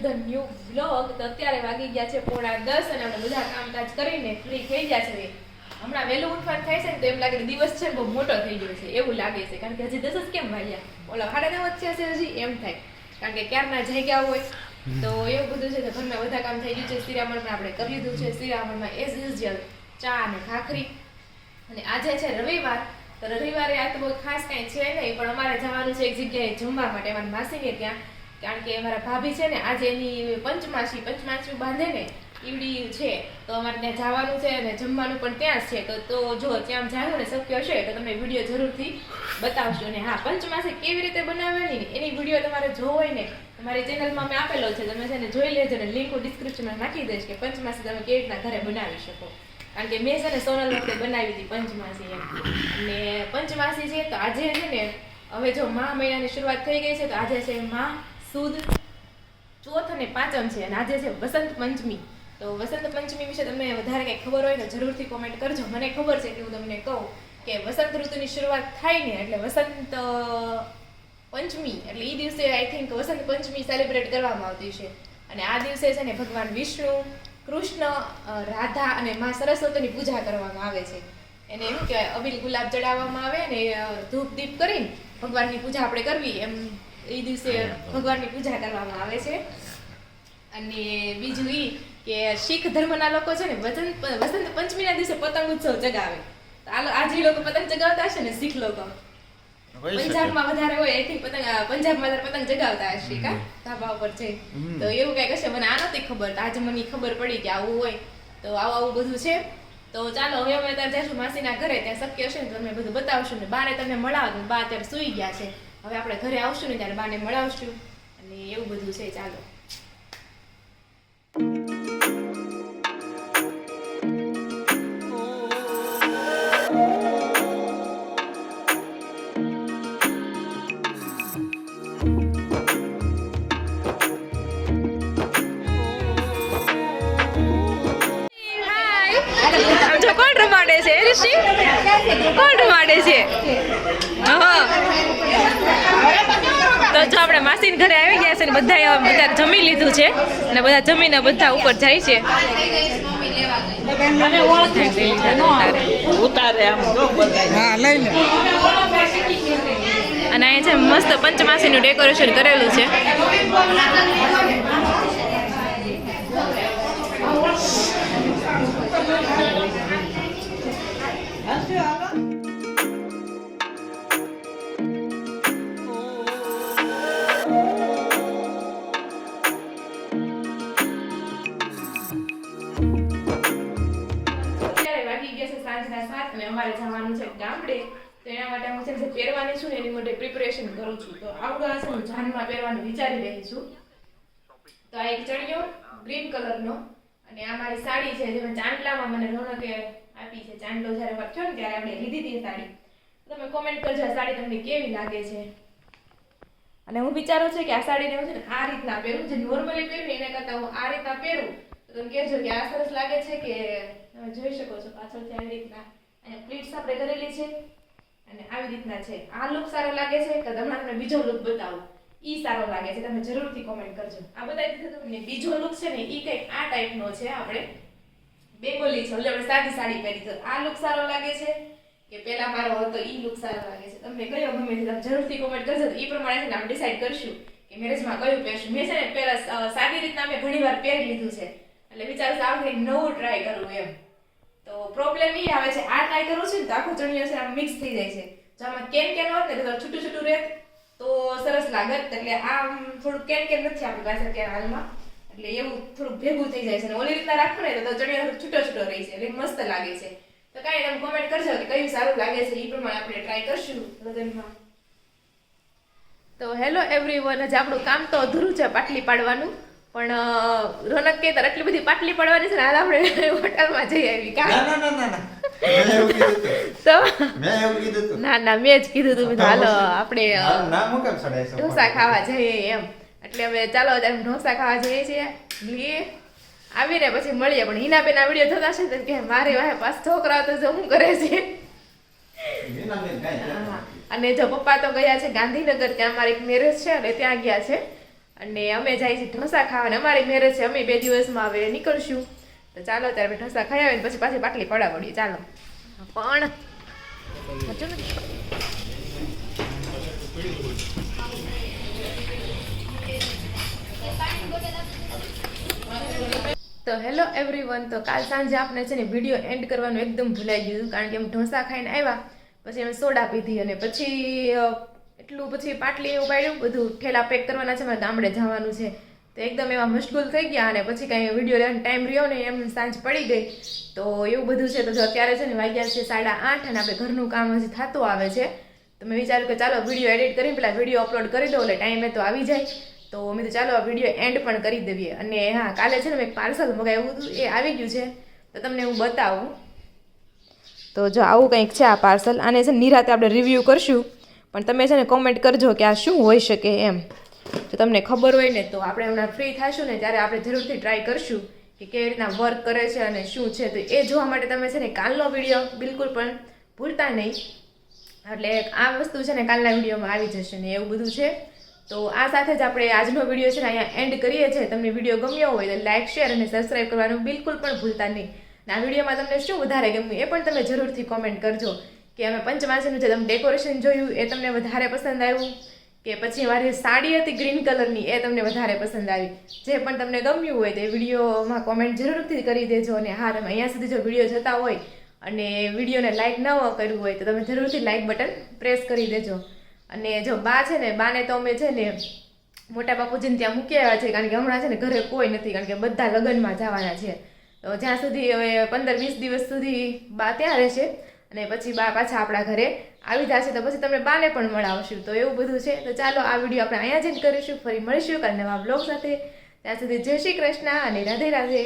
The new vlog. તો અત્યારે વાગી ગયા છે 9:30 અને આપણે બધા કામકાજ કરીને ફ્રી થઈ ગયા છે. હમણાં વહેલું ઉઠવાનું થાય છે ને તો એમ લાગે દિવસ છે ને બહુ મોટો થઈ ગયો છે એવું લાગે છે, કારણ કે હજી 10 જ કેમ વાગ્યા, ઓલા 9:30 જ છે હજી એમ થાય, કારણ કે ક્યારના જઈ ગયા હોય તો એવું બધું છે. તો ઘરના બધા કામ થઈ ગયું છે. શિરામણમાં આપણે કરી લીધું છે. શિરામણમાં એઝ યુઝ્યુઅલ ચા અને ભાખરી. અને આજે છે રવિવાર, તો રવિવારે આ તો બહુ ખાસ કાંઈ છે નહીં, પણ અમારે જવાનું છે એક જગ્યાએ જમવા માટે અમારી માસીને ત્યાં, કારણ કે અમારા ભાભી છે ને આજે એની પંચમાસી બાંધે ને ઈવડી છે, તો અમારે ત્યાં જવાનું છે અને જમવાનું પણ ત્યાં જ છે. તો જો ત્યાં જાવ ને શક્ય હશે તો તમને વિડીયો જરૂરથી બતાવશું. અને હા, પંચમાસી કેવી રીતે બનાવવાની એની વિડીયો તમારે જોવો હોય ને મારી ચેનલમાં મેં આપેલો છે, તમે છે ને જોઈ લેજો ને લિંક હું ડિસ્ક્રિપ્શનમાં નાખી દઈશ કે પંચમાસી તમે કેવી રીતના ઘરે બનાવી શકો. કારણ કે મેં છે ને સોનલ વખતે બનાવી હતી પંચમાસી એમ. અને પંચમાસી છે તો આજે છે ને હવે જો મહા મહિનાની શરૂઆત થઈ ગઈ છે, તો આજે છે મહા સુદ ચોથ અને પાંચમ છે, અને આજે છે વસંત પંચમી. તો વસંત પંચમી વિશે તમને વધારે કંઈ ખબર હોય તો જરૂરથી કોમેન્ટ કરજો. મને ખબર છે કે હું તમને કહું કે વસંત ઋતુની શરૂઆત થાય ને એટલે વસંત પંચમી એટલે એ દિવસે I think Vasant Panchami celebrate કરવામાં આવતી છે. અને આ દિવસે છે ને ભગવાન વિષ્ણુ, કૃષ્ણ, રાધા અને મા સરસ્વતીની પૂજા કરવામાં આવે છે. એને એમ કહેવાય અબીલ ગુલાબ ચડાવવામાં આવે ને ધૂપ દીપ કરીને ભગવાનની પૂજા આપણે કરવી, એમ એ દિવસે ભગવાનની પૂજા કરવામાં આવે છે. અને બીજું એ કે શીખ ધર્મના લોકો છે ને વસંત પંચમીના દિવસે પતંગ ઉત્સવ ચગાવે. આજે લોકો પતંગ ચગાવતા હશે ને શીખ લોકો. પંજાબમાં વધારે હોય, આઈ થિંક પંજાબમાં વધારે પતંગ ચગાવતા હશે કા ધાબા ઉપર છે, તો એવું કઈક હશે. મને આ નથી ખબર, આજે મને ખબર પડી કે આવું હોય, તો આવું બધું છે. તો ચાલો હવે અમે ત્યાં જઈશું માસીના ઘરે, ત્યાં શક્ય હશે ને તો અમે બધું બતાવશું. ને બાને તમને મળાવશું, બા અત્યારે સુઈ ગયા છે, હવે આપણે ઘરે આવશું ને ત્યારે બાને મળાવશું અને એવું બધું છે. ચાલો કોણ રમાડે છે ઋષિ? કોણ રમાડે છે? તો જો આપણે માસીના ઘરે આવી ગયા છે ને બધા જમી લીધું છે અને બધા જમીને બધા ઉપર જાય છે. અને અહીંયા છે મસ્ત પંચમાસીનું ડેકોરેશન કરેલું છે. અમારે જવાનું છે ગામડે, તો એના માટે હું છે પહેરવાની છું ને એની માટે પ્રિપેરેશન કરું છું. તો આવું છે હું જાનમાં પહેરવાનું વિચારી રહી છું. તો આ એક ચણિયો ગ્રીન કલરનો, અને આ મારી સાડી છે જે મેં ચાંદલામાં મને રોનકે આપી છે. ચાંદલો જ્યારે થયો ને ત્યારે આપણે લીધી હતી સાડી. તમે કોમેન્ટ કરજો આ સાડી તમને કેવી લાગે છે. અને હું વિચારું છું કે આ સાડીને હું છે ને આ રીતના પહેરું, જે નોર્મલી પહેરું એના કરતાં હું આ રીતના પહેરું તો તમે કહેજો કે આ સરસ લાગે છે કે તમે જોઈ શકો છો પાછળથી આવી રીતના અને પ્લીટ્સ આપણે કરેલી છે અને આવી રીતના છે. આ લુક સારો લાગે છે કે હમણાં તમને બીજો લુક બતાવું ઈ સારો લાગે છે? તમે જરૂરથી કોમેન્ટ કરજો. આ બતાવી દીધું તમને. બીજો લુક છે ને ઈ કંઈક આ ટાઈપનો છે, આપણે બેંગોલી છે, એટલે આપણે સાદી સાડી પહેરી. તો આ લુક સારો લાગે છે કે પેલા મારો હતો ઈ લુક સારો લાગે છે? તમને કયો ગમે છે તમે જરૂરથી કોમેન્ટ કરજો. તો ઈ પ્રમાણે છે ને આપણે ડિસાઈડ કરશું કે મેરેજમાં કયું પહેરશું. મેં છે ને પહેલા સાદી રીતના મેં ઘણી વાર પહેરી લીધું છે, એટલે વિચારું છું આ વખતે નવું ટ્રાય કરું એમ. તો પ્રોબ્લેમ એ આવે છે આ ટ્રાય કરું છું ને તો આખો ચણિયો છે આમ મિક્સ થઈ જાય છે. જો આમાં કેન હોત ને તો છૂટું છૂટું રહેત તો સરસ લાગત, એટલે આમ થોડું કેન નથી આપણી પાસે અત્યારે હાલમાં, એટલે એવું થોડું ભેગું થઈ જાય છે. અને ઓલી રીતના રાખવું ને તો ચણિયો છૂટો છૂટો રહી છે, એટલે મસ્ત લાગે છે. તો કાંઈ તમે કોમેન્ટ કરજો કે કયું સારું લાગે છે, એ પ્રમાણે આપણે ટ્રાય કરશું લગ્નમાં. તો હેલો એવરીવન, જ આપણું કામ તો અધૂરું છે પાટલી પાડવાનું, પણ રોનક કે આટલી બધી પાટલી પડવાની છે ને હાલ આપણે હોટલમાં જઈ આવી. ના મેં જ કીધું તું હાલો આપણે ઢોસા ખાવા જઈએ એમ. એટલે હવે ચાલો ઢોસા ખાવા જઈએ છીએ, આવીને પછી મળીએ. પણ હિનાબેન આ વિડીયો થતા છે કે મારે વાહે પાસ છોકરાઓ તો જો શું કરે છે. અને જો પપ્પા તો ગયા છે ગાંધીનગર, ત્યાં મારે એક મેરેજ છે એટલે ત્યાં ગયા છે. અને અમે જાય છે ઢોસા ખાવા અને અમારી મેરેજ છે, અમે 2 દિવસમાં હવે નીકળશું. તો ચાલો ત્યારે આપણે ઢોસા ખાઈ આવીને પછી પાછી પાટલી પડાવડીએ. ચાલો પણ તો હેલો એવરીવન. તો કાલ સાંજે આપણે છે ને વિડીયો એન્ડ કરવાનું એકદમ ભૂલાઈ ગયું, કારણ કે અમે ઢોસા ખાઈને આવ્યા, પછી અમે સોડા પીધી અને પછી એટલું પછી પાટલી એવું પાડ્યું, બધું ઠેલા પેક કરવાના છે, અમારે ગામડે જવાનું છે, તો એકદમ એવા મશગુલ થઈ ગયા અને પછી કાંઈ વિડીયો લેવાનો ટાઈમ રહ્યો ને એમ સાંજ પડી ગઈ. તો એવું બધું છે. તો જો અત્યારે છે ને વાગ્યા છે 8:30 અને આપણે ઘરનું કામ હજી થતું આવે છે. તો મેં વિચાર્યું કે ચાલો વિડીયો એડિટ કરીને પેલા વિડીયો અપલોડ કરી દો એટલે ટાઈમે તો આવી જાય. તો મેં તો ચાલો વિડીયો એન્ડ પણ કરી દેવીએ. અને હા, કાલે છે ને મેં એક પાર્સલ મગાવ્યું હતું, એ આવી ગયું છે, તો તમને હું બતાવું. તો જો આવું કંઈક છે આ પાર્સલ. આને છે ને નિરાતે આપણે રિવ્યૂ કરશું, પણ તમે છે ને કોમેન્ટ કરજો કે આ શું હોઈ શકે એમ. જો તમને ખબર હોય ને તો આપણે હમણાં ફ્રી થઈશું ને ત્યારે આપણે જરૂરથી ટ્રાય કરશું કે કેવી રીતના વર્ક કરે છે અને શું છે. તો એ જોવા માટે તમે છે ને કાલનો વિડીયો બિલકુલ પણ ભૂલતા નહીં. એટલે આ વસ્તુ છે ને કાલના વિડીયોમાં આવી જશે ને એવું બધું છે. તો આ સાથે જ આપણે આજનો વિડીયો છે ને અહીંયા એન્ડ કરીએ છીએ. તમને વિડીયો ગમ્યો હોય તો લાઇક, શેર અને સબસ્ક્રાઈબ કરવાનું બિલકુલ પણ ભૂલતા નહીં. અને આ વિડીયોમાં તમને શું વધારે ગમ્યું એ પણ તમે જરૂરથી કોમેન્ટ કરજો કે અમે પંચમાસીનું જે તમે ડેકોરેશન જોયું એ તમને વધારે પસંદ આવ્યું કે પછી મારી સાડી હતી ગ્રીન કલરની એ તમને વધારે પસંદ આવી. જે પણ તમને ગમ્યું હોય તો એ વિડીયોમાં કોમેન્ટ જરૂરથી કરી દેજો. અને હા, તમે અહીંયા સુધી જો વિડીયો જોતા હોય અને વિડીયોને લાઇક ન કર્યું હોય તો તમે જરૂરથી લાઇક બટન પ્રેસ કરી દેજો. અને જો બા છે ને, બાને તો અમે છે ને મોટા બાપુજીને ત્યાં મૂકી આવ્યા છે, કારણ કે હમણાં છે ને ઘરે કોઈ નથી, કારણ કે બધા લગ્નમાં જવાના છે. તો જ્યાં સુધી હવે 15-20 દિવસ સુધી બા ત્યાં રહેશે અને પછી બા પાછા આપણા ઘરે આવી જશે. તો પછી તમને બાને પણ મળાવશું. તો એવું બધું છે. તો ચાલો આ વિડીયો આપણે અહીંયા જ કરીશું. ફરી મળીશું કાલે નવા બ્લોગ સાથે. ત્યાં સુધી જય શ્રી કૃષ્ણ અને રાધે રાધે.